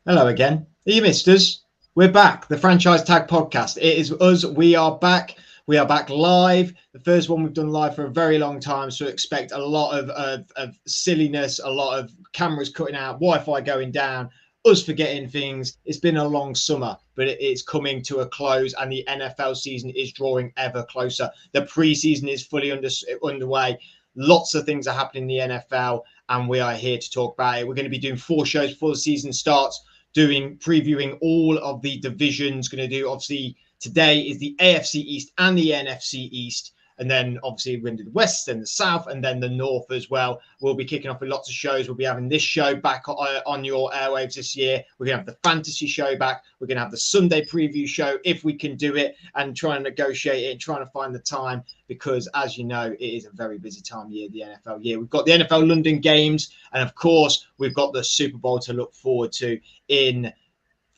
Hello again. You missed us. We're back. The Franchise Tag Podcast. It is us. We are back. We are back live. The first one we've done live for a very long time. So expect a lot of silliness, a lot of cameras cutting out, Wi-Fi going down, us forgetting things. It's been a long summer, but it's coming to a close and the NFL season is drawing ever closer. The preseason is fully underway. Lots of things are happening in the NFL and we are here to talk about it. We're going to be doing 4 shows before the season starts, previewing all of the divisions. Going to do, obviously, today is the AFC East and the NFC East. And then, obviously, we're going to do the West and the South and then the North as well. We'll be kicking off with lots of shows. We'll be having this show back on your airwaves this year. We're going to have the fantasy show back. We're going to have the Sunday preview show if we can do it and try and negotiate it and trying to find the time because, as you know, it is a very busy time of year, the NFL year. We've got the NFL London games. And, of course, we've got the Super Bowl to look forward to in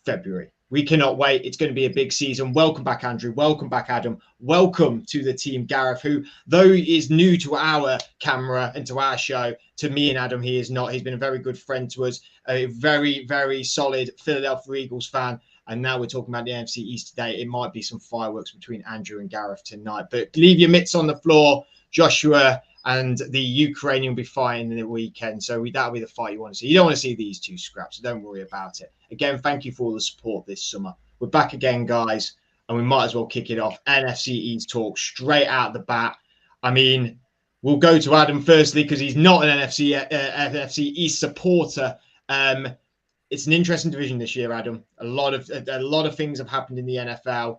February. We cannot wait. It's going to be a big season. Welcome back, Andrew. Welcome back, Adam. Welcome to the team, Gareth, who, though he is new to our camera and to our show, to me and Adam, he is not. He's been a very good friend to us, a very, very solid Philadelphia Eagles fan. And now we're talking about the NFC East today. It might be some fireworks between Andrew and Gareth tonight. But leave your mitts on the floor, Joshua, and the Ukrainian will be fighting in the weekend. So that'll be the fight you want to see. You don't want to see these two scraps, so don't worry about it. Again, thank you for all the support this summer. We're back again, guys, and we might as well kick it off. NFC East talk straight out the bat. I mean, we'll go to Adam firstly because he's not an NFC East supporter. It's an interesting division this year, Adam. A lot of things have happened in the NFL,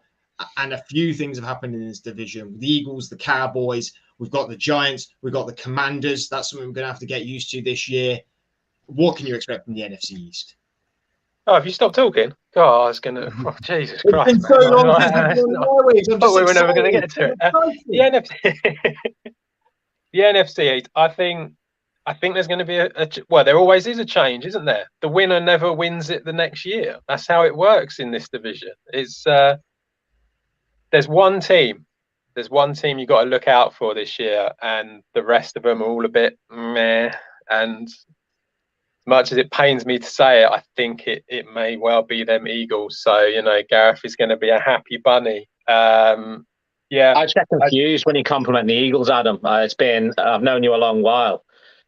and a few things have happened in this division. The Eagles, the Cowboys, we've got the Giants, we've got the Commanders. That's something we're going to have to get used to this year. What can you expect from the NFC East? Oh, have you stopped talking? God, I was going to... Oh, Jesus Christ, it's been so long since we were never going to get to it. The NFC, I think there's going to be well, there always is a change, isn't there? The winner never wins it the next year. That's how it works in this division. It's there's one team you've got to look out for this year, and the rest of them are all a bit meh. And as much as it pains me to say it, I think it may well be them Eagles. So, Gareth is going to be a happy bunny. Yeah. I just get confused when you compliment the Eagles, Adam. I've known you a long while,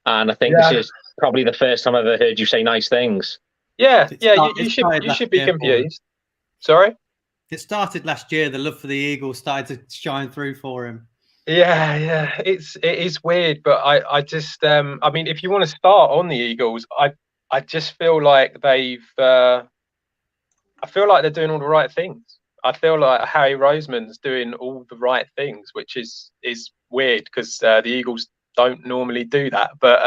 and I think this is probably the first time I've ever heard you say nice things. Yeah, you should be confused. Sorry? It started last year. The love for the Eagles started to shine through for him. Yeah, it is weird, but I just I mean, if you want to start on the Eagles, I just feel like I feel like they're doing all the right things. I feel like Harry Roseman's doing all the right things, which is weird because the Eagles don't normally do that. But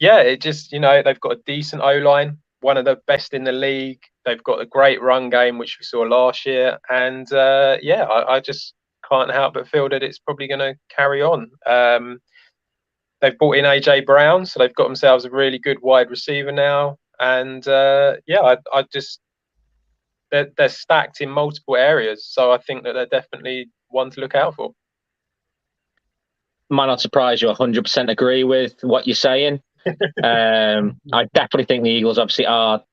it just they've got a decent O-line, one of the best in the league. They've got a great run game, which we saw last year, and I just can't help but feel that it's probably going to carry on. They've brought in AJ Brown, so they've got themselves a really good wide receiver now. And I just they're stacked in multiple areas, so I think that they're definitely one to look out for. Might not surprise you. 100% agree with what you're saying. I definitely think the Eagles obviously are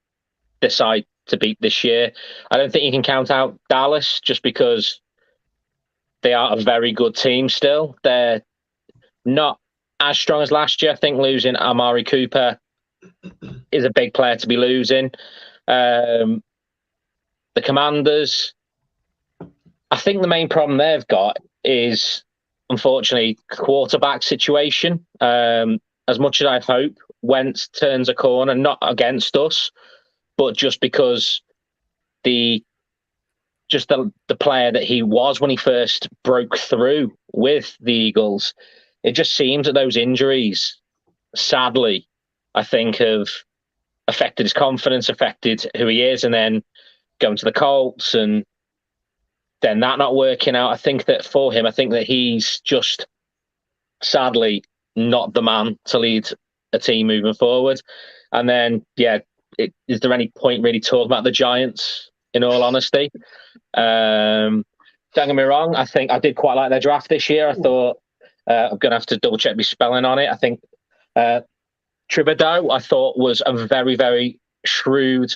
the side to beat this year. I don't think you can count out Dallas just because they are a very good team still. They're not as strong as last year. I think losing Amari Cooper is a big player to be losing. The Commanders, I think the main problem they've got is, unfortunately, quarterback situation. As much as I hope Wentz turns a corner, not against us, but just because the player that he was when he first broke through with the Eagles, it just seems that those injuries, sadly, I think have affected his confidence, affected who he is, and then going to the Colts and then that not working out. I think that he's just sadly not the man to lead a team moving forward. And then, is there any point really talking about the Giants, in all honesty? Don't get me wrong, I think I did quite like their draft this year. I thought I'm going to have to double check my spelling on it. I think Thibodeau, I thought, was a very, very shrewd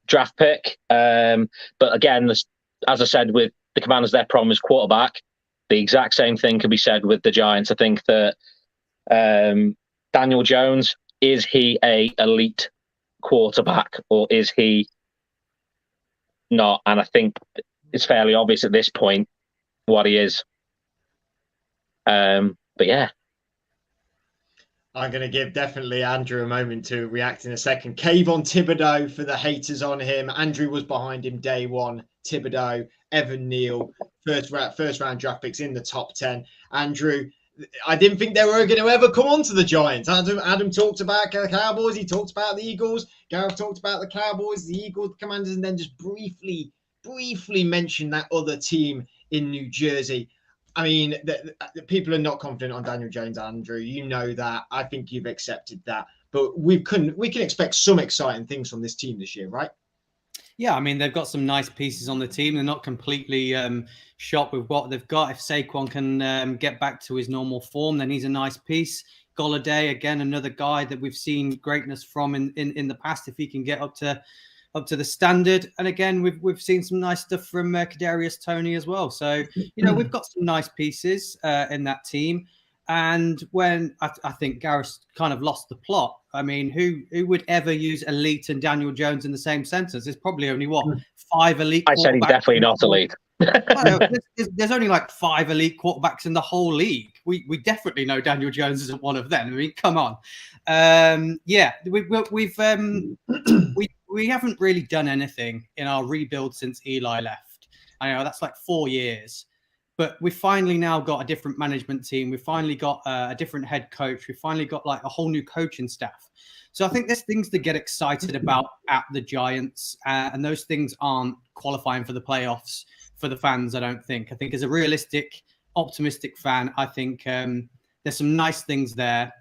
draft pick. But again, as I said, with the Commanders, their problem is quarterback. The exact same thing can be said with the Giants. I think that Daniel Jones, is he a elite quarterback or is he not? And I think it's fairly obvious at this point what he is. But yeah. I'm going to give definitely Andrew a moment to react in a second. Kayvon Thibodeau for the haters on him. Andrew was behind him day one. Thibodeau, Evan Neal, first round draft picks in the top 10. Andrew, I didn't think they were going to ever come on to the Giants. Adam talked about the Cowboys. He talked about the Eagles. Gareth talked about the Cowboys, the Eagles, the Commanders, and then just briefly mentioned that other team in New Jersey. I mean, the people are not confident on Daniel Jones, Andrew. You know that. I think you've accepted that. But we can expect some exciting things from this team this year, right? Yeah, I mean, they've got some nice pieces on the team. They're not completely shot with what they've got. If Saquon can get back to his normal form, then he's a nice piece. Golladay, again, another guy that we've seen greatness from in the past. If he can get up to the standard, and again, we've seen some nice stuff from Kadarius Toney as well. So we've got some nice pieces in that team. And when I think Gareth kind of lost the plot. I mean, who would ever use elite and Daniel Jones in the same sentence? There's probably only 5 elite. I said he's definitely not elite. There's only like 5 elite quarterbacks in the whole league. We definitely know Daniel Jones isn't one of them. I mean, come on. We haven't really done anything in our rebuild since Eli left. I know that's like 4 years. But we've finally now got a different management team. We've finally got a different head coach. We've finally got like a whole new coaching staff. So I think there's things to get excited about at the Giants. And those things aren't qualifying for the playoffs for the fans, I don't think. I think as a realistic, optimistic fan, I think there's some nice things there.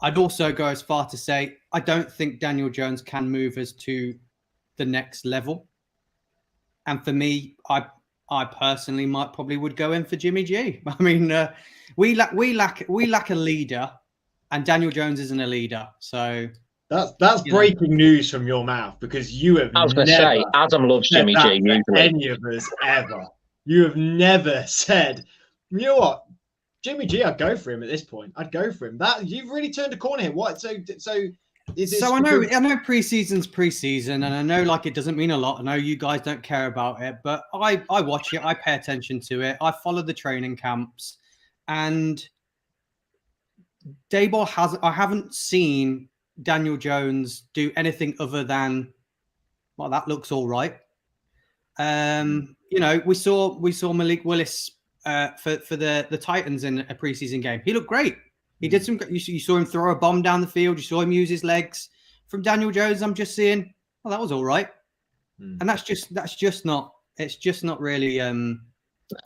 I'd also go as far to say, I don't think Daniel Jones can move us to the next level. And for me, I personally would go in for Jimmy G. I mean, we lack a leader, and Daniel Jones isn't a leader. So that's breaking news from your mouth, because you have. I was going to say Adam loves Jimmy G. Usually, any of us ever. You have never said, you know what, Jimmy G. I'd go for him at this point. I'd go for him. That you've really turned a corner here. What? So. So I know preseason's preseason, and I know like it doesn't mean a lot. I know you guys don't care about it, but I watch it. I pay attention to it. I follow the training camps, and Daboll I haven't seen Daniel Jones do anything other than, well, that looks all right. We saw Malik Willis for the Titans in a preseason game. He looked great. He did some. You saw him throw a bomb down the field. You saw him use his legs. From Daniel Jones, I'm just seeing, well, that was all right. And that's just not. It's just not really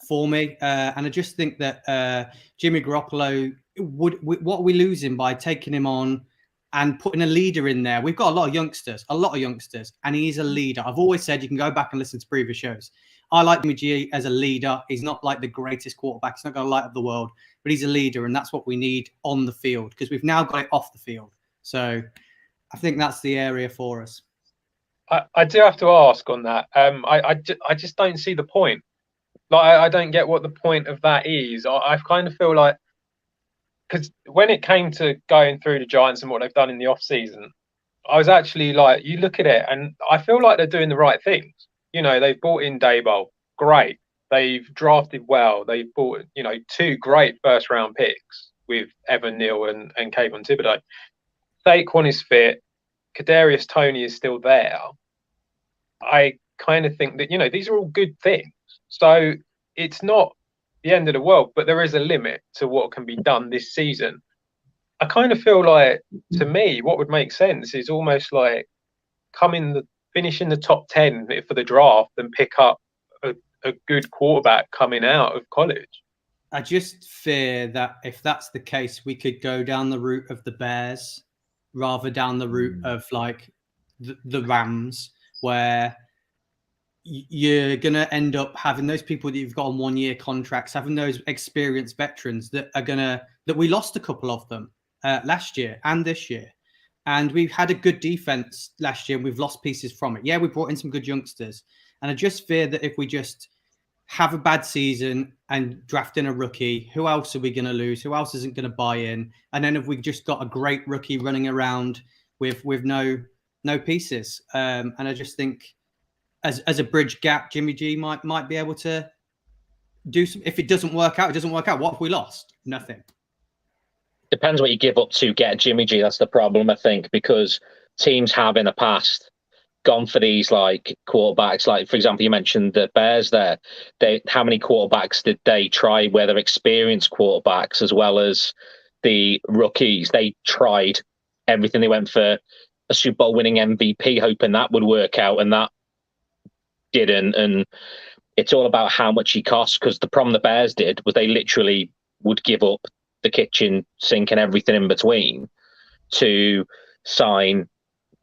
for me. And I just think that Jimmy Garoppolo what are we losing by taking him on and putting a leader in there? We've got a lot of youngsters, and he's a leader. I've always said, you can go back and listen to previous shows. I like Jimmy G as a leader. He's not like the greatest quarterback. He's not going to light up the world, but he's a leader, and that's what we need on the field, because we've now got it off the field. So I think that's the area for us. I do have to ask on that. I just don't see the point. Like, I don't get what the point of that is. I kind of feel like, because when it came to going through the Giants and what they've done in the off season, I was actually like, you look at it, and I feel like they're doing the right things. They've brought in Daboll, great. They've drafted well. They've bought, 2 great first round picks with Evan Neal and Kayvon Thibodeau. Saquon is fit. Kadarius Toney is still there. I kind of think that, these are all good things. So it's not the end of the world, but there is a limit to what can be done this season. I kind of feel like, to me, what would make sense is almost like finish in the top 10 for the draft and pick up a good quarterback coming out of college. I just fear that if that's the case, we could go down the route of the Bears rather down the route of like the Rams, where you're going to end up having those people that you've got on 1-year contracts, having those experienced veterans that we lost a couple of them last year and this year. And we've had a good defense last year, and we've lost pieces from it. Yeah, we brought in some good youngsters. And I just fear that if we just have a bad season and draft in a rookie, who else are we going to lose? Who else isn't going to buy in? And then if we just got a great rookie running around with no pieces, and I just think as a bridge gap, Jimmy G might be able to do some. If it doesn't work out, it doesn't work out. What have we lost? Nothing. Depends what you give up to get Jimmy G. That's the problem, I think, because teams have in the past gone for these like quarterbacks. Like, for example, you mentioned the Bears there. How many quarterbacks did they try, where they're experienced quarterbacks as well as the rookies? They tried everything. They went for a Super Bowl winning MVP, hoping that would work out, and that didn't. And it's all about how much he costs, because the problem the Bears did was they literally would give up the kitchen sink and everything in between to sign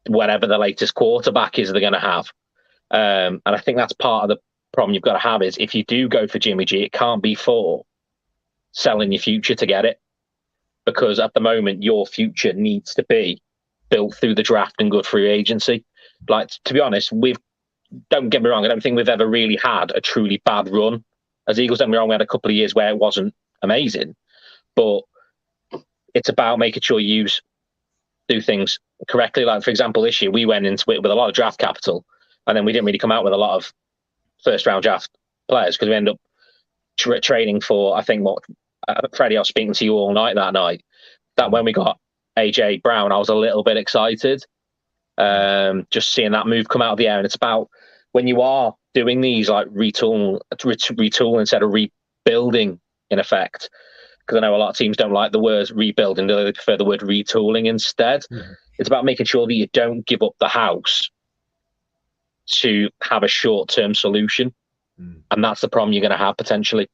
whatever the latest quarterback is they're going to have. And I think that's part of the problem you've got to have is if you do go for Jimmy G, it can't be for selling your future to get it. Because at the moment, your future needs to be built through the draft and good free agency. Like, to be honest, don't get me wrong, I don't think we've ever really had a truly bad run. As Eagles, don't get me wrong, we had a couple of years where it wasn't amazing. But it's about making sure you do things correctly. Like, for example, this year we went into it with a lot of draft capital, and then we didn't really come out with a lot of first-round draft players because we ended up trading for, I think, Freddie, I was speaking to you all night that night, that when we got AJ Brown, I was a little bit excited. Just seeing that move come out of the air. And it's about when you are doing these like retool instead of rebuilding, in effect. Because I know a lot of teams don't like the word rebuilding, they prefer the word retooling instead. Mm-hmm. It's about making sure that you don't give up the house to have a short-term solution. And that's the problem you're going to have potentially.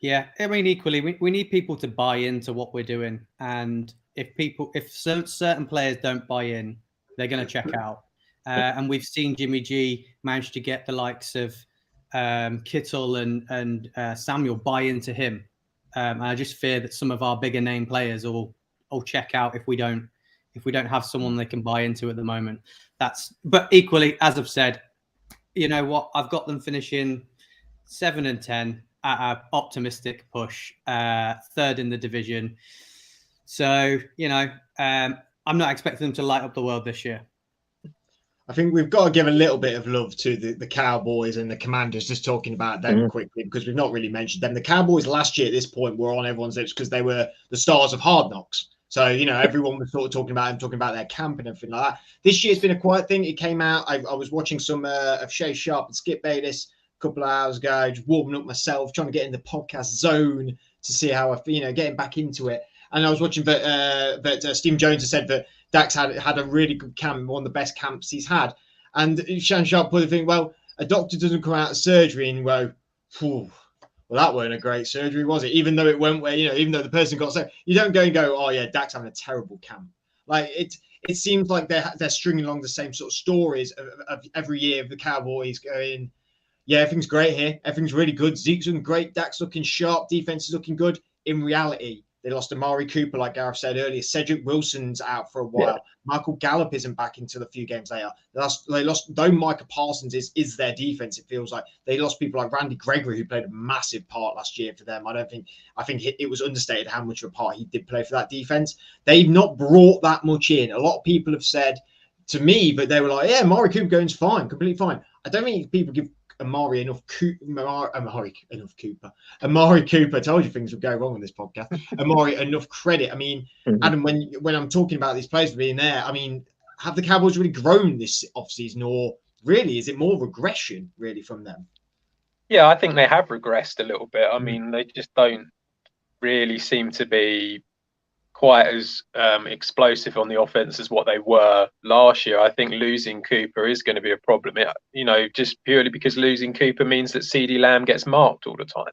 Yeah, I mean, equally, we need people to buy into what we're doing. And if certain players don't buy in, they're going to check out. And we've seen Jimmy G manage to get the likes of Kittle and Samuel buy into him. And I just fear that some of our bigger name players will check out if we don't have someone they can buy into at the moment. But equally, as I've said, you know what? I've got them finishing 7-10 at an optimistic push, third in the division. So, I'm not expecting them to light up the world this year. I think we've got to give a little bit of love to the Cowboys and the Commanders, just talking about them quickly, because we've not really mentioned them. The Cowboys last year at this point were on everyone's lips because they were the stars of Hard Knocks. So, everyone was sort of talking about their camp and everything like that. This year's been a quiet thing. It came out. I was watching some of Shay Sharp and Skip Bayless a couple of hours ago, just warming up myself, trying to get in the podcast zone to see how I feel, getting back into it. And I was watching that Steve Jones has said that Dax had a really good camp, one of the best camps he's had. And Shan Sharp put the thing, well, a doctor doesn't come out of surgery and go, well, that weren't a great surgery, was it? Even though it went where, even though the person got sick, you don't go and go, oh yeah, Dax having a terrible camp. Like it seems like they're stringing along the same sort of stories of every year of the Cowboys going, yeah, everything's great here. Everything's really good. Zeke's looking great. Dax looking sharp. Defense is looking good. In reality, they lost Amari Cooper, like Gareth said earlier. Cedric Wilson's out for a while. Yeah. Michael Gallup isn't back until a few games later. They lost, though Micah Parsons is their defense, it feels like. They lost people like Randy Gregory, who played a massive part last year for them. I think it was understated how much of a part he did play for that defense. They've not brought that much in. A lot of people have said to me, but they were like, yeah, Amari Cooper going's fine, completely fine. I don't think people give Amari Cooper, told you things would go wrong on this podcast. Amari enough credit. I mean, Adam, when I'm talking about these players being there, I mean, have the Cowboys really grown this offseason, or really is it more regression really from them? Yeah, I think they have regressed a little bit. I mean, they just don't really seem to be quite as explosive on the offense as what they were last year. I think losing Cooper is going to be a problem. Just purely because losing Cooper means that CeeDee Lamb gets marked all the time.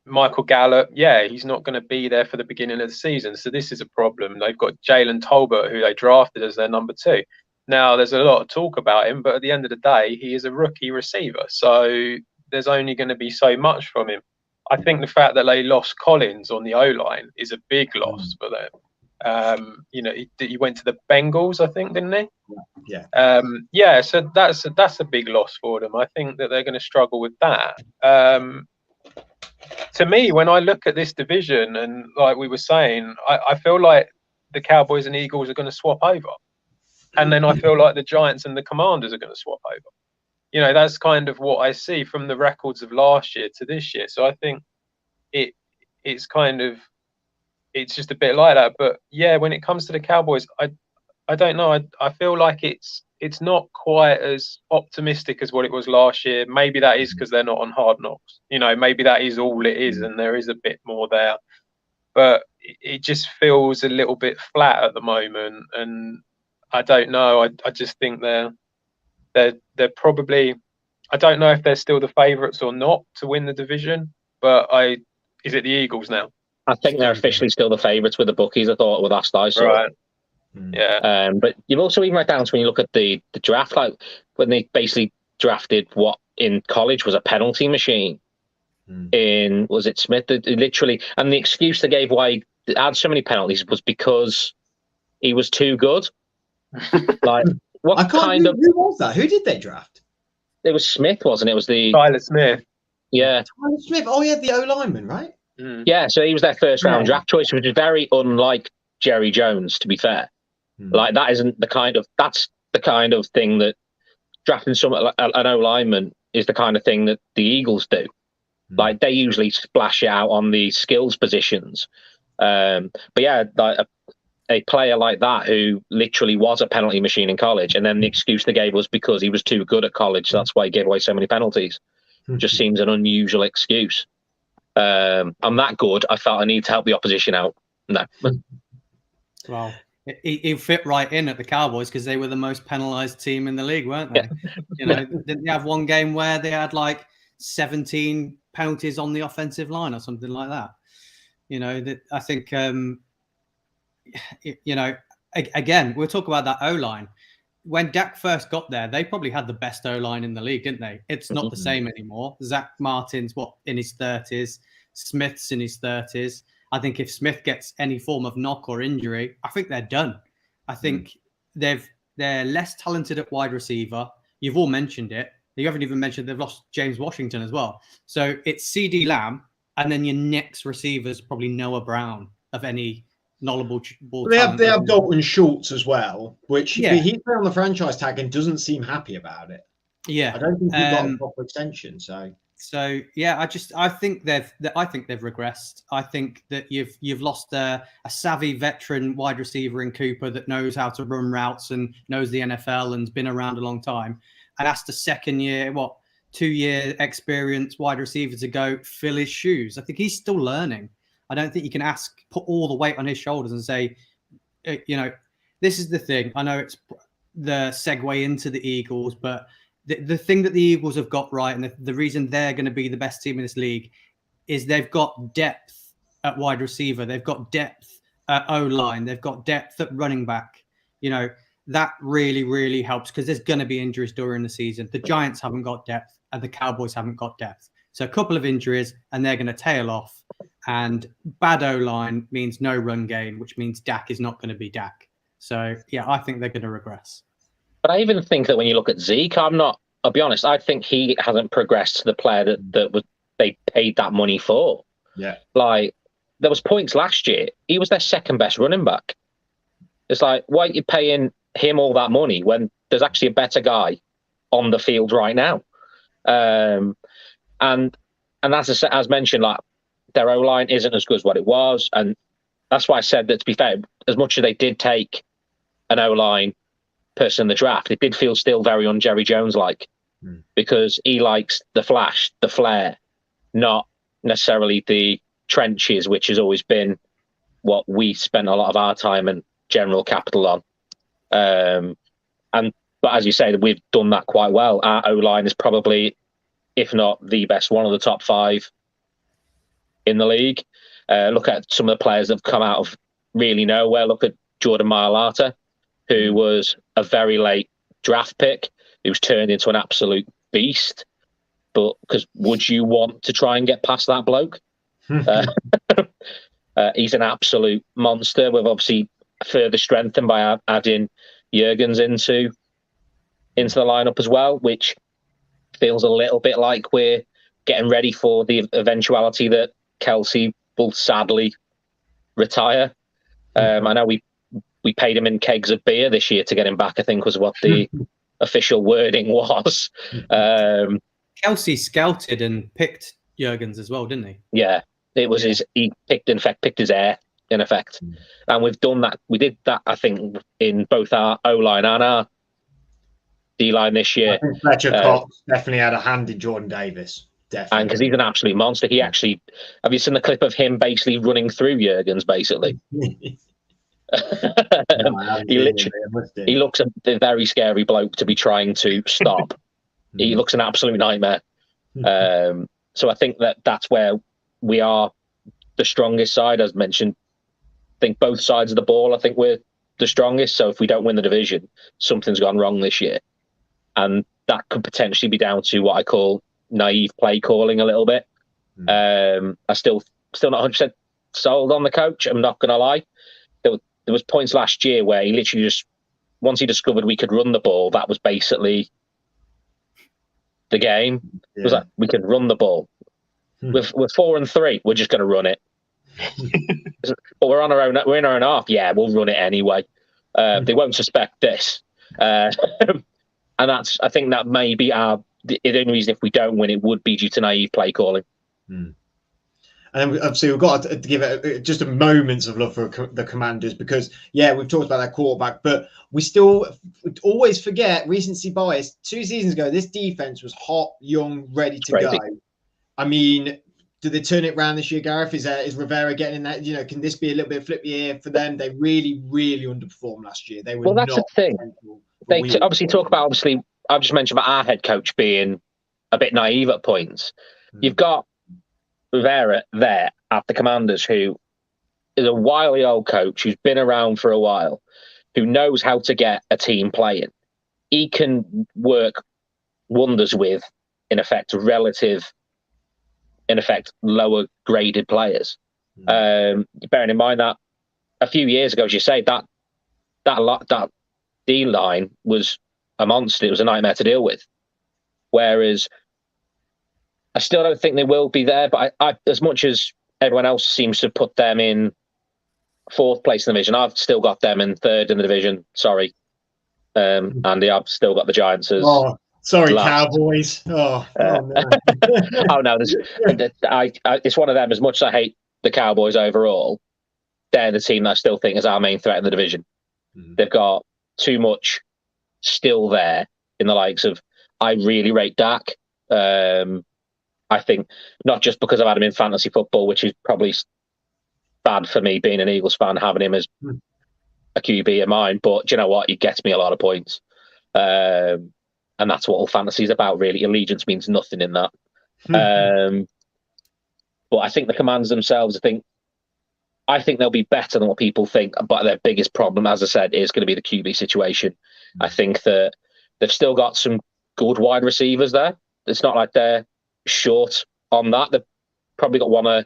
Michael Gallup, he's not going to be there for the beginning of the season. So this is a problem. They've got Jalen Tolbert, who they drafted as their number 2. Now, there's a lot of talk about him, but at the end of the day, he is a rookie receiver. So there's only going to be so much from him. I think the fact that they lost Collins on the O-line is a big loss for them. He went to the Bengals, I think, didn't he? Yeah. So that's a big loss for them. I think that they're going to struggle with that. To me, when I look at this division, and like we were saying, I feel like the Cowboys and Eagles are going to swap over. And then I feel like the Giants and the Commanders are going to swap over. That's kind of what I see from the records of last year to this year. So I think it's just a bit like that. But yeah, when it comes to the Cowboys, I don't know. I feel like it's not quite as optimistic as what it was last year. Maybe that is because they're not on Hard Knocks. Maybe that is all it is, and there is a bit more there. But it just feels a little bit flat at the moment, and I don't know. I just think they're probably. I don't know if they're still the favourites or not to win the division. But is it the Eagles now? I think they're officially still the favourites with the bookies. I thought with last I saw. Right. Yeah. But you've also even right down to when you look at the draft, like when they basically drafted what in college was a penalty machine. Was it Smith? Literally, and the excuse they gave why he had so many penalties was because he was too good. Like, who was that? Who did they draft? It was Smith, wasn't it? It was the Tyler Smith. Yeah. Tyler Smith. Oh, yeah, the O-lineman, right? Yeah, so he was their first round draft choice, which is very unlike Jerry Jones, to be fair. Like that's the kind of thing that drafting an O-lineman is the kind of thing that the Eagles do. Like they usually splash it out on the skills positions. But yeah, like a player like that who literally was a penalty machine in college, and then the excuse they gave was because he was too good at college. So that's why he gave away so many penalties. Just seems an unusual excuse. I'm that good. I felt I need to help the opposition out. No. Well, he fit right in at the Cowboys because they were the most penalized team in the league, weren't they? Yeah. Didn't they have one game where they had like 17 penalties on the offensive line or something like that? I think, again, we'll talk about that O-line. When Dak first got there, they probably had the best O-line in the league, didn't they? It's not the same anymore. Zach Martin's in his 30s. Smith's in his 30s. I think if Smith gets any form of knock or injury, I think they're done. I think they're less talented at wide receiver. You've all mentioned it. You haven't even mentioned they've lost James Washington as well. So it's CeeDee Lamb, and then your next receiver's probably Noah Brown of any knowledgeable ball. They have Dalton Schultz as well, which he's put on the franchise tag and doesn't seem happy about it. Yeah, I don't think he got a proper extension. So yeah, I think they've regressed. I think that you've lost a savvy veteran wide receiver in Cooper that knows how to run routes and knows the NFL and's been around a long time, and asked a 2-year experienced wide receiver to go fill his shoes. I think he's still learning. I don't think you can put all the weight on his shoulders and say, this is the thing. I know it's the segue into the Eagles, but the thing that the Eagles have got right, and the reason they're going to be the best team in this league, is they've got depth at wide receiver. They've got depth at O-line. They've got depth at running back. That really, really helps because there's going to be injuries during the season. The Giants haven't got depth and the Cowboys haven't got depth. So a couple of injuries and they're going to tail off. And bad O-line means no run game, which means Dak is not going to be Dak. So, yeah, I think they're going to regress. But I even think that when you look at Zeke, I'll be honest, I think he hasn't progressed to the player that they paid that money for. Yeah. Like, there was points last year, he was their second best running back. It's like, why are you paying him all that money when there's actually a better guy on the field right now? And as mentioned, like, their O-line isn't as good as what it was. And that's why I said that, to be fair, as much as they did take an O-line person in the draft, it did feel still very un-Jerry Jones-like because he likes the flash, the flair, not necessarily the trenches, which has always been what we spent a lot of our time and general capital on. But as you say, we've done that quite well. Our O-line is probably, if not the best, one of the top 5 in the league. Look at some of the players that have come out of really nowhere. Look at Jordan Mailata, who was a very late draft pick, who's turned into an absolute beast. But because would you want to try and get past that bloke? He's an absolute monster. We've obviously further strengthened by adding Jurgens into the lineup as well, which feels a little bit like we're getting ready for the eventuality that Kelsey will sadly retire. I know we paid him in kegs of beer this year to get him back, I think was what the official wording was. Kelsey scouted and picked Jurgens as well, didn't he? Yeah, it was he picked his heir, in effect. And we've done that. We did that, I think, in both our O-line and our D-line this year. I think Fletcher Cox definitely had a hand in Jordan Davis. Definitely. And because he's an absolute monster. He actually, have you seen the clip of him basically running through Jurgens, basically? He looks a very scary bloke to be trying to stop. He looks an absolute nightmare. So I think that's where we are the strongest side, as mentioned. I think both sides of the ball, I think we're the strongest. So if we don't win the division, something's gone wrong this year. And that could potentially be down to what I call naive play calling a little bit. I still not 100% sold on the coach. I'm not going to lie. There was points last year where he literally just, once he discovered we could run the ball, that was basically the game. It was like, we could run the ball. We're 4-3. We're just going to run it. But we're on our own. We're in our own half. Yeah, we'll run it anyway. They won't suspect this. And I think that may be the only reason if we don't win, it would be due to naive play calling. And then obviously we've got to give it just a moments of love for the Commanders because, we've talked about that quarterback, but we still always forget recency bias. 2 seasons ago, this defense was hot, young, ready to go. I mean, do they turn it around this year, Gareth? Is Rivera getting in that? Can this be a little bit of flip year for them? They really, really underperformed last year. They were that's the thing. They obviously talk about, I've just mentioned about our head coach being a bit naive at points. You've got Rivera there at the Commanders, who is a wily old coach who's been around for a while, who knows how to get a team playing. He can work wonders with, in effect, lower graded players. Bearing in mind that a few years ago, as you say, that D line was a monster. It was a nightmare to deal with. Whereas I still don't think they will be there, but I as much as everyone else seems to put them in 4th place in the division, I've still got them in 3rd in the division. Sorry, Andy, I've still got the Giants as. Oh, sorry, last. Cowboys. No. Oh no, it's one of them. As much as I hate the Cowboys overall, they're the team that I still think is our main threat in the division. They've got too much still there in the likes of. I really rate Dak. I think not just because I've had him in fantasy football, which is probably bad for me being an Eagles fan, having him as a QB of mine, but do you know what? He gets me a lot of points. And that's what all fantasy is about, really. Allegiance means nothing in that. But I think the Commanders themselves, I think they'll be better than what people think, but their biggest problem, as I said, is going to be the QB situation. I think that they've still got some good wide receivers there. It's not like they're short on that. They've probably got one of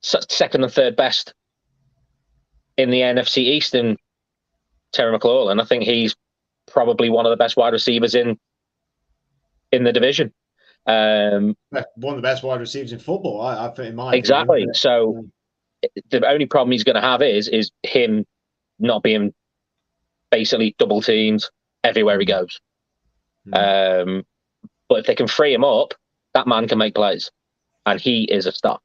second and third best in the NFC East in Terry McLaurin. I think he's probably one of the best wide receivers in the division. One of the best wide receivers in football, I think, in my exactly. opinion. So the only problem he's going to have is him not being basically double teamed everywhere he goes. But if they can free him up, that man can make plays, and he is a star.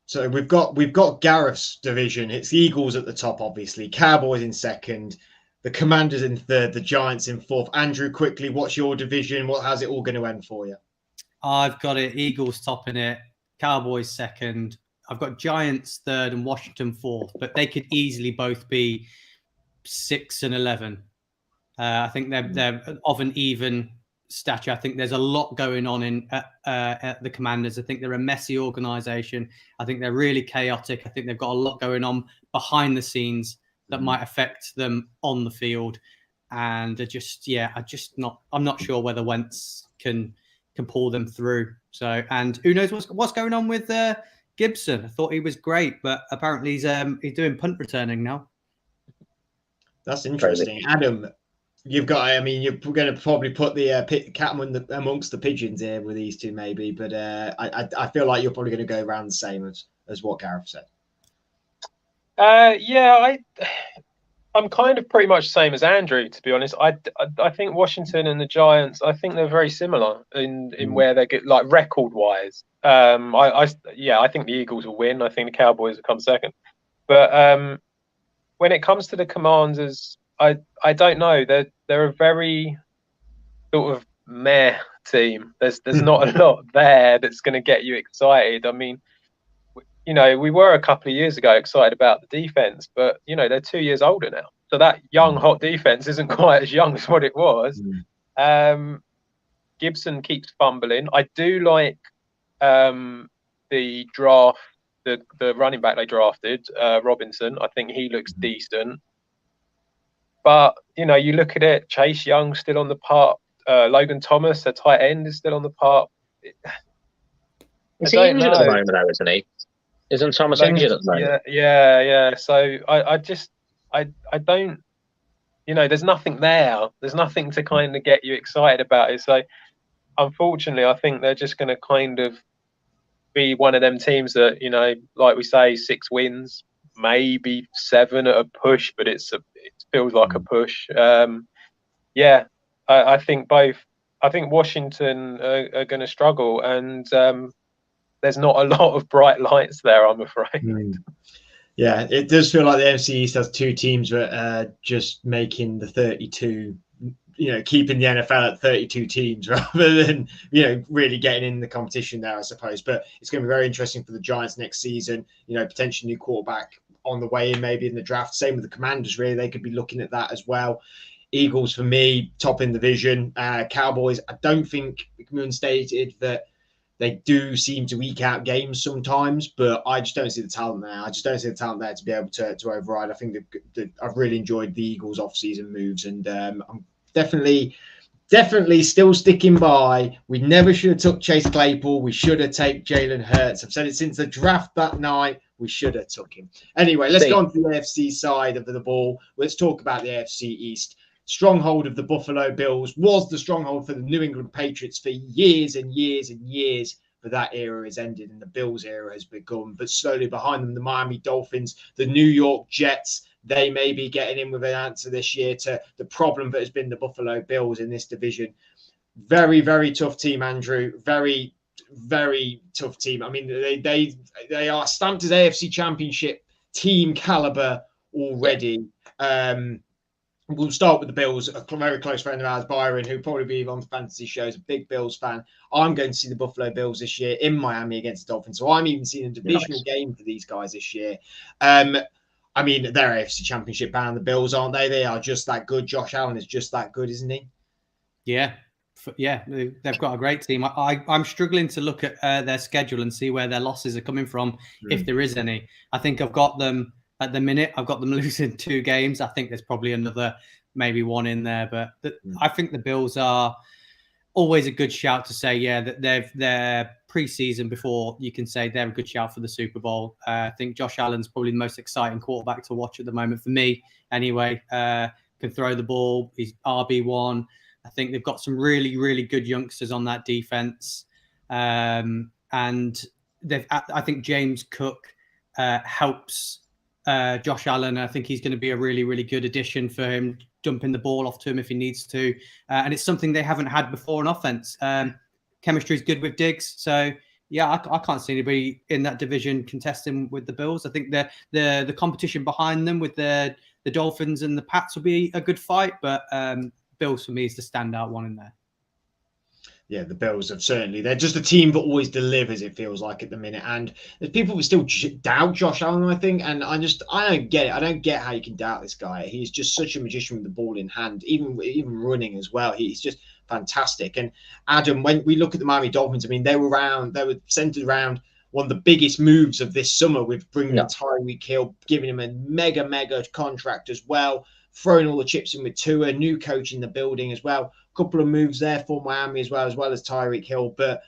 So we've got Gareth's division. It's Eagles at the top, obviously. Cowboys in 2nd, the Commanders in 3rd, the Giants in 4th. Andrew, quickly, what's your division? How's it all going to end for you? I've got it. Eagles topping it, Cowboys 2nd. I've got Giants 3rd and Washington 4th, but they could easily both be 6 and 11. I think they're of an even stature. I think there's a lot going on at the Commanders. I think they're a messy organization. I think they're really chaotic. I think they've got a lot going on behind the scenes that might affect them on the field. And I'm not sure whether Wentz can pull them through. So, and who knows what's going on with Gibson? I thought he was great, but apparently he's doing punt returning now. That's interesting. Adam, you've got, I mean, you're going to probably put the cat amongst the pigeons here with these two, maybe, but I feel like you're probably going to go around the same as what Gareth said. Yeah, I'm kind of pretty much the same as Andrew, to be honest. I think Washington and the Giants, I think they're very similar in where they get, like, record wise. I think the Eagles will win. I think the Cowboys will come second. But when it comes to the Commanders, I don't know. They're a very sort of meh team. There's not a lot there that's going to get you excited. I mean, you know, we were a couple of years ago excited about the defense, but, you know, they're 2 years older now. So that young, hot defense isn't quite as young as what it was. Gibson keeps fumbling. I do like the draft, the running back they drafted, Robinson. I think he looks decent. But, you know, you look at it, Chase Young still on the park. Logan Thomas, a tight end, is still on the park. Is he injured at the moment, though, isn't he? Isn't Thomas injured at the moment? Yeah. So I don't, you know, there's nothing there. There's nothing to kind of get you excited about it. So unfortunately, I think they're just going to kind of be one of them teams that, you know, like we say, 6 wins, maybe 7 at a push, but it feels like a push. I think both. I think Washington are going to struggle, and there's not a lot of bright lights there, I'm afraid. Yeah, it does feel like the NFC East has 2 teams that are just making the 32, you know, keeping the NFL at 32 teams rather than, you know, really getting in the competition there, I suppose. But it's going to be very interesting for the Giants next season. You know, potentially new quarterback on the way in, maybe in the draft. Same with the Commanders, really. They could be looking at that as well. Eagles, for me, top in the division. Cowboys, I don't think it can be unstated that they do seem to eke out games sometimes, but I just don't see the talent there. I just don't see the talent there to be able to override. I think I've really enjoyed the Eagles off-season moves, and I'm definitely still sticking by. We never should have took Chase Claypool. We should have taken Jalen Hurts. I've said it since the draft that night. We should have took him. Anyway, let's go on to the AFC side of the ball. Let's talk about the AFC East. Stronghold of the Buffalo Bills was the stronghold for the New England Patriots for years and years and years, but that era has ended and the Bills era has begun. But slowly behind them, the Miami Dolphins, the New York Jets, they may be getting in with an answer this year to the problem that has been the Buffalo Bills in this division. Very, very tough team, Andrew. Very, very tough team. I mean, they are stamped as AFC Championship team caliber already. We'll start with the Bills. A very close friend of ours, Byron, who probably be on the fantasy shows, a big Bills fan. I'm going to see the Buffalo Bills this year in Miami against the Dolphins. So I'm even seeing a divisional game for these guys this year. I mean, they're AFC Championship bound, the Bills, aren't they? They are just that good. Josh Allen is just that good, isn't he? Yeah. They've got a great team. I'm struggling to look at their schedule and see where their losses are coming from, if there is any. I think I've got them at the minute. I've got them losing 2 games. I think there's probably another, maybe 1 in there. But I think the Bills are always a good shout to say, that they're preseason before you can say they're a good shout for the Super Bowl. I think Josh Allen's probably the most exciting quarterback to watch at the moment for me. Anyway, can throw the ball. He's RB1. I think they've got some really, really good youngsters on that defense. And I think James Cook helps Josh Allen. I think he's going to be a really, really good addition for him, dumping the ball off to him if he needs to. And it's something they haven't had before in offense. Chemistry is good with Diggs. So, I can't see anybody in that division contesting with the Bills. I think the competition behind them with the Dolphins and the Pats will be a good fight. But Bills, for me, is the standout one in there. Yeah, the Bills have certainly. They're just a team that always delivers, it feels like, at the minute. And there's people who still doubt Josh Allen, I think. And I don't get it. I don't get how you can doubt this guy. He's just such a magician with the ball in hand, even running as well. He's just fantastic. And Adam, when we look at the Miami Dolphins, I mean, they were centered around one of the biggest moves of this summer with bringing in Tyreek Hill, giving him a mega contract as well, throwing all the chips in with Tua, new coach in the building as well. Couple of moves there for Miami as well as Tyreek Hill. But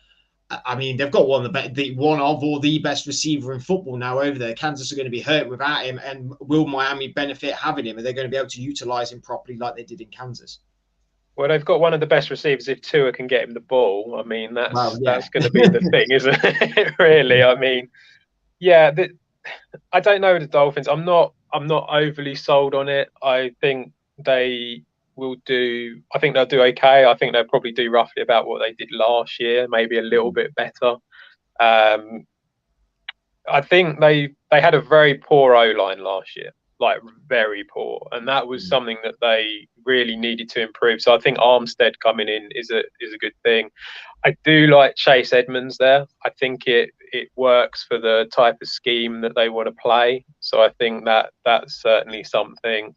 I mean, they've got one of the best receiver in football now over there. Kansas are going to be hurt without him, and will Miami benefit having him? Are they going to be able to utilize him properly like they did in Kansas? Well, they've got one of the best receivers. If Tua can get him the ball, I mean, that's going to be the thing, isn't it? Really, I mean, yeah. I don't know the Dolphins. I'm not overly sold on it. I think they will do. I think they'll do okay. I think they'll probably do roughly about what they did last year, maybe a little bit better. I think they had a very poor O-line last year, like very poor, and that was something that they really needed to improve. So I think Armstead coming in is a good thing. I do like Chase Edmonds there. I think it works for the type of scheme that they want to play. So I think that's certainly something.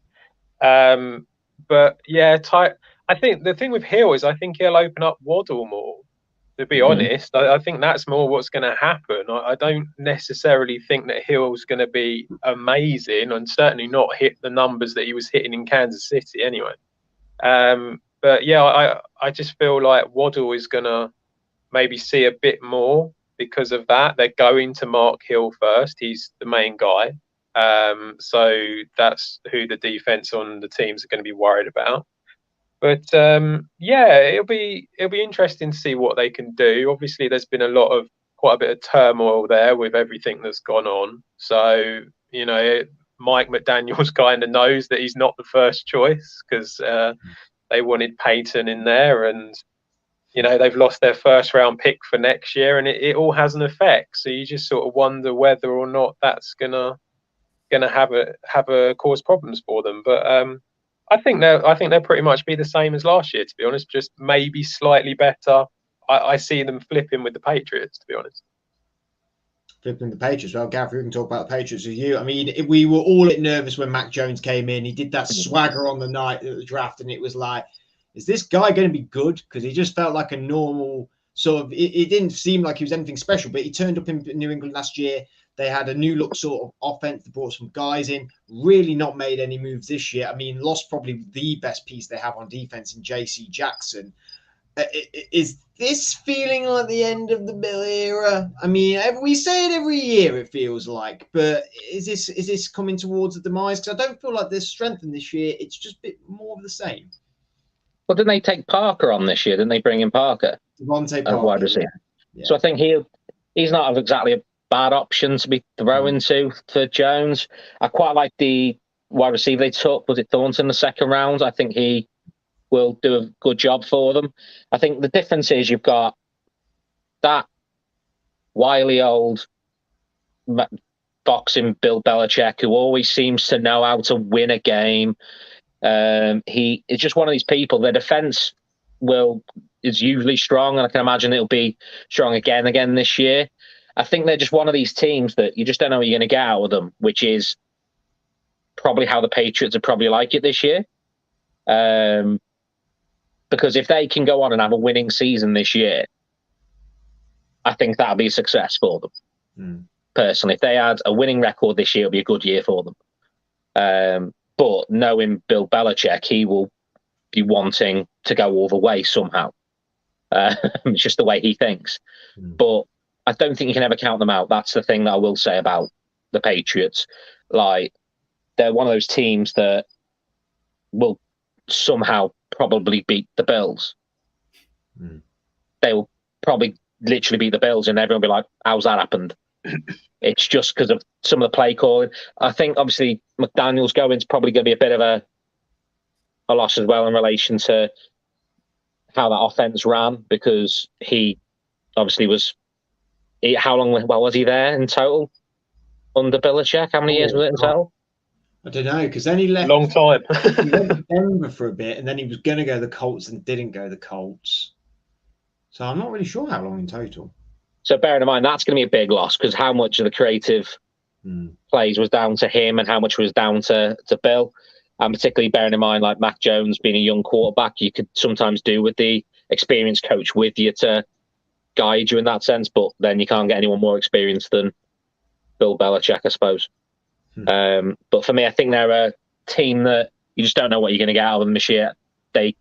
But yeah, I think the thing with Hill is I think he'll open up Waddle more. To be honest, I think that's more what's going to happen. I don't necessarily think that Hill's going to be amazing, and certainly not hit the numbers that he was hitting in Kansas City anyway. But yeah, I just feel like Waddle is going to maybe see a bit more because of that. They're going to mark Hill first. He's the main guy. So that's who the defense on the teams are going to be worried about. But yeah, it'll be interesting to see what they can do. Obviously, there's been quite a bit of turmoil there with everything that's gone on. So, Mike McDaniel's kind of knows that he's not the first choice because they wanted Peyton in there, and they've lost their first round pick for next year, and it all has an effect. So you just sort of wonder whether or not that's gonna have a cause problems for them. But I think they'll pretty much be the same as last year, to be honest, just maybe slightly better. I see them flipping with the Patriots, to be honest. Flipping the Patriots. Well, Gav, we can talk about the Patriots with you. I mean, we were all nervous when Mac Jones came in. He did that swagger on the night of the draft, and it was like, is this guy going to be good? Because he just felt like a normal sort of, it didn't seem like he was anything special, but he turned up in New England last year. They had a new look sort of offense. They brought some guys in, really not made any moves this year. I mean, lost probably the best piece they have on defense in J.C. Jackson. Is this feeling like the end of the Bill era? I mean, we say it every year, it feels like, but is this coming towards the demise? Because I don't feel like there's strength in this year. It's just a bit more of the same. Well, didn't they take Parker on this year? Didn't they bring in Parker? Devontae Parker, wide receiver. Yeah. So I think he's not exactly a bad option to be throwing to Jones. I quite like the wide receiver they took. Was it Thornton the second round? I think he will do a good job for them. I think the difference is you've got that wily old boxing Bill Belichick who always seems to know how to win a game. He is just one of these people. Their defense is usually strong, and I can imagine it'll be strong again this year. I think they're just one of these teams that you just don't know what you're going to get out of them, which is probably how the Patriots are probably like it this year. Because if they can go on and have a winning season this year, I think that'll be a success for them. Personally, if they had a winning record this year, it'll be a good year for them. But knowing Bill Belichick, he will be wanting to go all the way somehow. It's just the way he thinks. But I don't think you can ever count them out. That's the thing that I will say about the Patriots. Like, they're one of those teams that will somehow probably beat the Bills. They will probably literally beat the Bills, and everyone will be like, how's that happened? It's just because of some of the play calling. I think, obviously, McDaniel's going is probably going to be a bit of a loss as well in relation to how that offense ran, because he obviously was... How long was he there in total under Belichick? How many years was it in total? I don't know, because then he left. Long time. He went to Denver for a bit, and then he was going to go to the Colts and didn't go to the Colts. So I'm not really sure how long in total. So bearing in mind, that's going to be a big loss, because how much of the creative plays was down to him and how much was down to Bill. And particularly bearing in mind, like Mac Jones being a young quarterback, you could sometimes do with the experienced coach with you to guide you in that sense, but then you can't get anyone more experienced than Bill Belichick, I suppose. But for me, I think they're a team that you just don't know what you're going to get out of them this year. They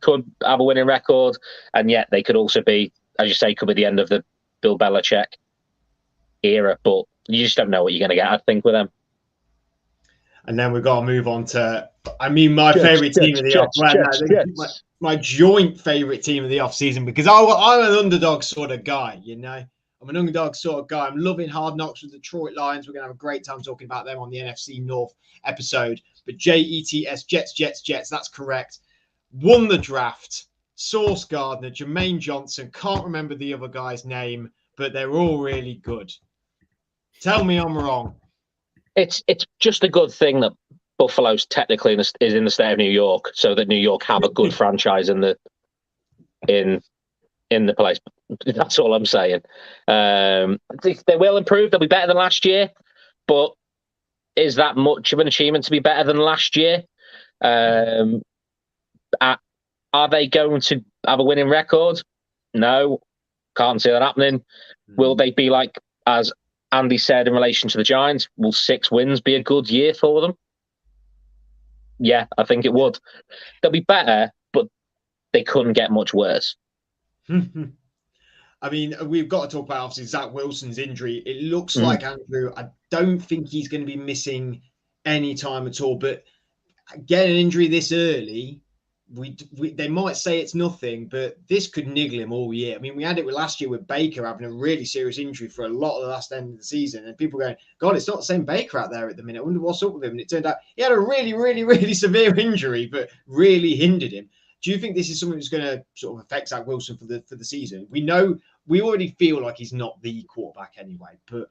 could have a winning record, and yet they could also be as you say, could be the end of the Bill Belichick era, but you just don't know what you're going to get, I think, with them. And then we've got to move on to, my favourite team of the off. My joint favourite team of the off season, because I'm an underdog sort of guy, you know. I'm an underdog sort of guy. I'm loving Hard Knocks with the Detroit Lions. We're going to have a great time talking about them on the NFC North episode. But Jets, Jets, that's correct. Won the draft. Sauce Gardner, Jermaine Johnson. Can't remember the other guy's name, but they're all really good. Tell me I'm wrong. It's just a good thing that Buffalo's technically is in the state of New York, so that New York have a good franchise in the place. That's all I'm saying. They will improve. They'll be better than last year, but is that much of an achievement to be better than last year? Are they going to have a winning record? No, can't see that happening. Will they be like, as Andy said in relation to the Giants, will 6 wins be a good year for them? Yeah, I think it would. They'll be better, but they couldn't get much worse. I mean, we've got to talk about, obviously, Zach Wilson's injury. It looks like, Andrew, I don't think he's going to be missing any time at all. But getting an injury this early, they might say it's nothing, but this could niggle him all year. I mean, we had it last year with Baker having a really serious injury for a lot of the last end of the season, and people going, God, it's not the same Baker out there at the minute. I wonder what's up with him. And it turned out he had a really, really, really severe injury, but really hindered him. Do you think this is something that's going to sort of affect Zach Wilson for the season? We already feel like he's not the quarterback anyway, but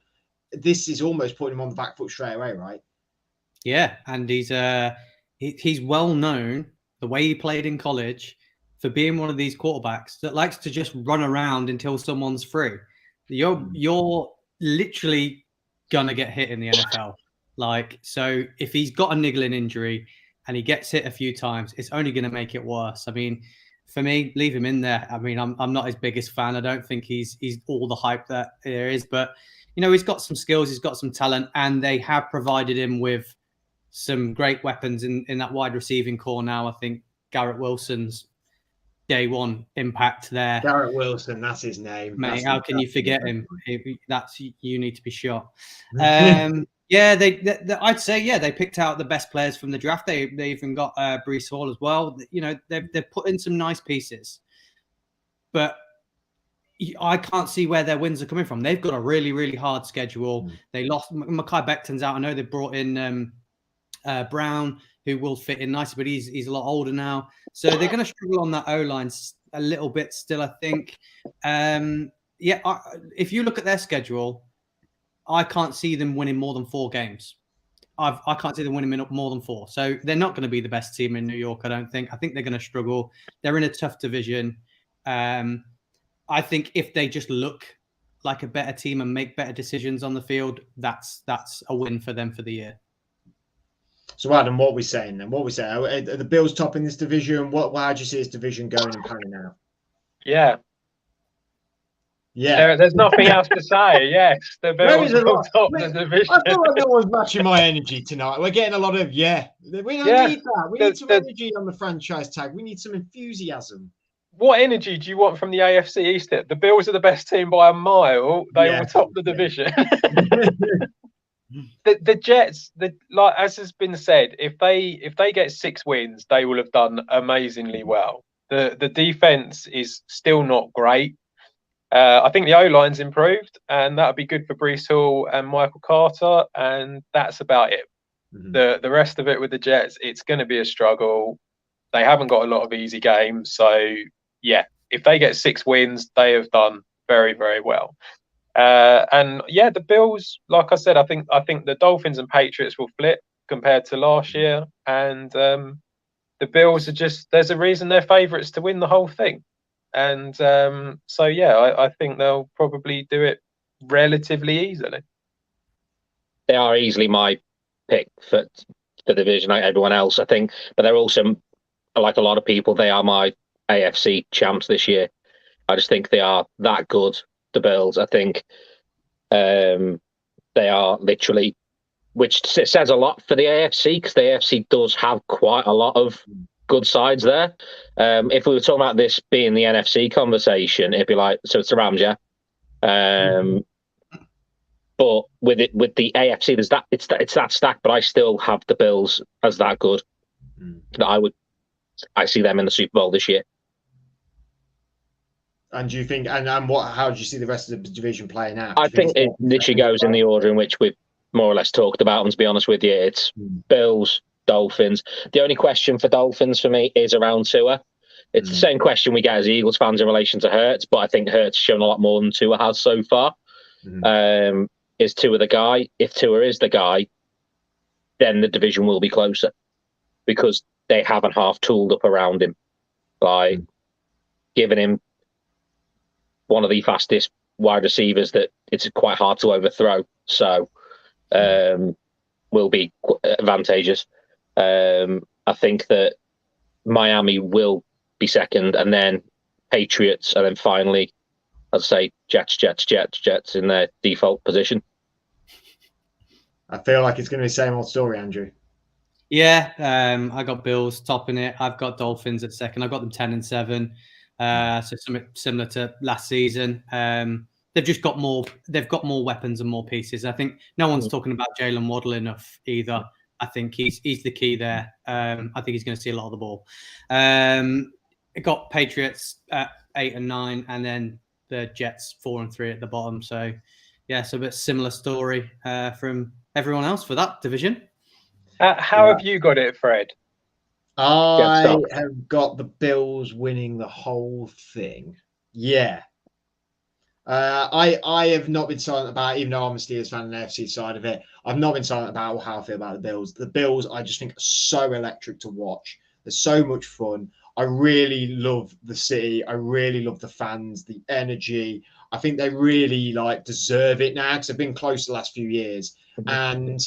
this is almost putting him on the back foot straight away, right? Yeah, and he's well known, the way he played in college, for being one of these quarterbacks that likes to just run around until someone's free. You're literally gonna get hit in the NFL. So if he's got a niggling injury and he gets hit a few times, it's only going to make it worse. I mean, for me, leave him in there. I mean, I'm not his biggest fan. I don't think he's all the hype that there is, but he's got some skills, he's got some talent, and they have provided him with some great weapons in that wide receiving core now. I think Garrett Wilson's day one impact there. Garrett Wilson, that's his name. Mate, how can you forget him? You need to be shot. Yeah, I'd say, they picked out the best players from the draft. They even got Breece Hall as well. They've put in some nice pieces, but I can't see where their wins are coming from. They've got a really, really hard schedule. They lost Mekhi Becton's out. I know they brought in Brown, who will fit in nicely, but he's a lot older now. So they're going to struggle on that O-line a little bit still, I think. If you look at their schedule, I can't see them winning more than 4 games. I can't see them winning more than 4. So they're not going to be the best team in New York, I don't think. I think they're going to struggle. They're in a tough division. I think if they just look like a better team and make better decisions on the field, that's a win for them for the year. So, Adam, what are we saying then? Are the Bills topping this division? How do you see this division going and panning out? Yeah. Yeah. There's nothing else to say. Yes, the Bills will top the division. I feel like no one's matching my energy tonight. We're getting a lot of, We don't need that. We need some energy on the franchise tag. We need some enthusiasm. What energy do you want from the AFC East? The Bills are the best team by a mile. They will top the division. The Jets, as has been said, if they get 6 wins, they will have done amazingly well. The defense is still not great. I think the O-line's improved, and that'll be good for Breece Hall and Michael Carter, and that's about it. Mm-hmm. The rest of it with the Jets, it's going to be a struggle. They haven't got a lot of easy games, so if they get 6 wins, they have done very, very well. The Bills, like I said, I think the Dolphins and Patriots will flip compared to last year, and the Bills are there's a reason they're favourites to win the whole thing. And I think they'll probably do it relatively easily. They are easily my pick for the division, like everyone else, I think. But they're also, like a lot of people, they are my AFC champs this year. I just think they are that good, the Bills. I think they are literally, which says a lot for the AFC, because the AFC does have quite a lot of good sides there. If we were talking about this being the NFC conversation, it'd be like, so it's the Rams, yeah. But with the AFC, there's that it's that stack, but I still have the Bills as that good. That I see them in the Super Bowl this year. And do you think, and how do you see the rest of the division playing out? I think it literally goes in the order in which we've more or less talked about. And to be honest with you, it's Bills, Dolphins. The only question for Dolphins for me is around Tua. It's the same question we get as Eagles fans in relation to Hurts, but I think Hurts has shown a lot more than Tua has so far. Is Tua the guy? If Tua is the guy, then the division will be closer because they haven't half tooled up around him by giving him one of the fastest wide receivers that it's quite hard to overthrow. So will be advantageous. I think that Miami will be second, and then Patriots, and then finally, I'd say Jets in their default position. I feel like it's going to be the same old story, Andrew. Yeah, I got Bills topping it. I've got Dolphins at second. I've got them 10-7. So something similar to last season. They've just got more. They've got more weapons and more pieces. I think no one's talking about Jalen Waddle enough either. I think he's the key there. I think he's going to see a lot of the ball. It got Patriots at 8 and 9, and then the Jets 4 and 3 at the bottom. So yeah, so a bit similar story from everyone else for that division. How have you got it, Fred? I have got the Bills winning the whole thing. Yeah. I have not been silent about it, even though I'm a Steelers fan on the AFC side of it. I've not been silent about how I feel about the Bills. The Bills, I just think, are so electric to watch. They're so much fun. I really love the city. I really love the fans, the energy. I think they really deserve it now because they've been close the last few years. And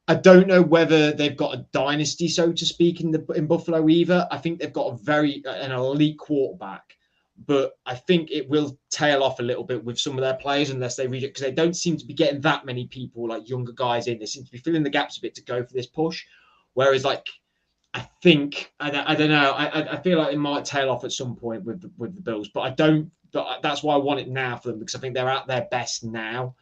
I don't know whether they've got a dynasty, so to speak, in Buffalo either. I think they've got an elite quarterback, but I think it will tail off a little bit with some of their players unless they reach it, because they don't seem to be getting that many people, like younger guys in. They seem to be filling the gaps a bit to go for this push. Whereas, I think, I don't know, I feel like it might tail off at some point with the Bills, but I don't. But that's why I want it now for them, because I think they're at their best now.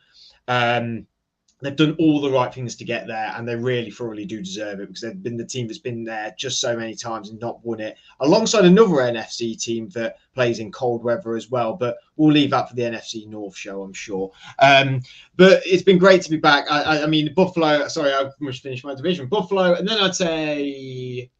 They've done all the right things to get there, and they really thoroughly do deserve it, because they've been the team that's been there just so many times and not won it, alongside another NFC team that plays in cold weather as well. But we'll leave that for the NFC North show, I'm sure. But it's been great to be back. I mean, Buffalo, sorry, I must finish my division. Buffalo, and then I'd say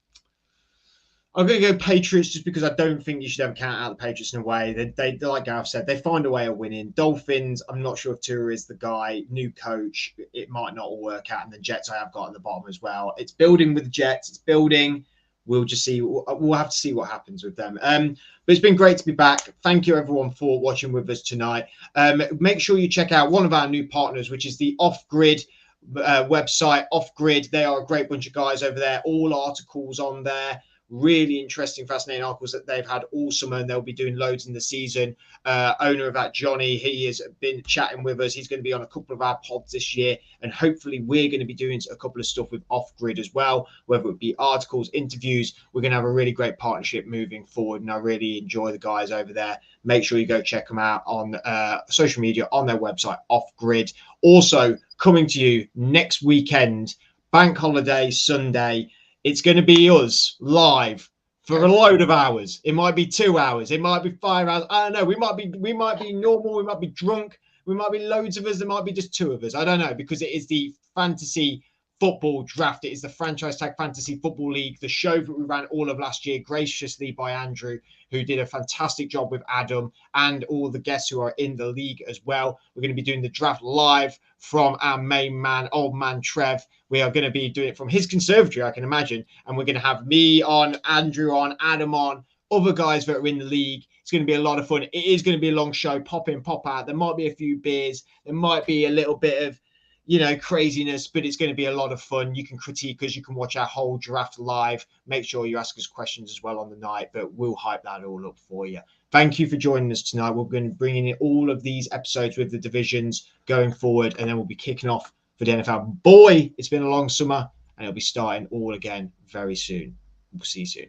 I'm going to go Patriots, just because I don't think you should ever count out the Patriots in a way. They like Gareth said, they find a way of winning. Dolphins, I'm not sure if Tua is the guy. New coach, it might not all work out. And the Jets I have got at the bottom as well. It's building with the Jets. It's building. We'll just see. We'll have to see what happens with them. But it's been great to be back. Thank you, everyone, for watching with us tonight. Make sure you check out one of our new partners, which is the Off Grid website. Off Grid, they are a great bunch of guys over there. All articles on there. Really interesting, fascinating articles that they've had all summer, and they'll be doing loads in the season. Owner of that, Johnny, he has been chatting with us. He's going to be on a couple of our pods this year, and hopefully we're going to be doing a couple of stuff with Off Grid as well, whether it be articles, interviews. We're going to have a really great partnership moving forward, and I really enjoy the guys over there. Make sure you go check them out on social media, on their website, Off Grid. Also, coming to you next weekend, Bank Holiday Sunday. It's going to be us live for a load of hours. It might be 2 hours. It might be 5 hours. I don't know. We might be normal. We might be drunk. We might be loads of us. There might be just 2 of us. I don't know, because it is the fantasy football draft. It is the Franchise Tag Fantasy Football League, the show that we ran all of last year, graciously by Andrew, who did a fantastic job with Adam and all the guests who are in the league as well. We're going to be doing the draft live from our main man, old man Trev. We are going to be doing it from his conservatory, I can imagine. And we're going to have me on, Andrew on, Adam on, other guys that are in the league. It's going to be a lot of fun. It is going to be a long show, pop in, pop out. There might be a few beers. There might be a little bit of, craziness, but it's going to be a lot of fun. You can critique us. You can watch our whole draft live. Make sure you ask us questions as well on the night, but we'll hype that all up for you. Thank you for joining us tonight. We're going to bring in all of these episodes with the divisions going forward, and then we'll be kicking off for the NFL. Boy, it's been a long summer, and it'll be starting all again very soon. We'll see you soon.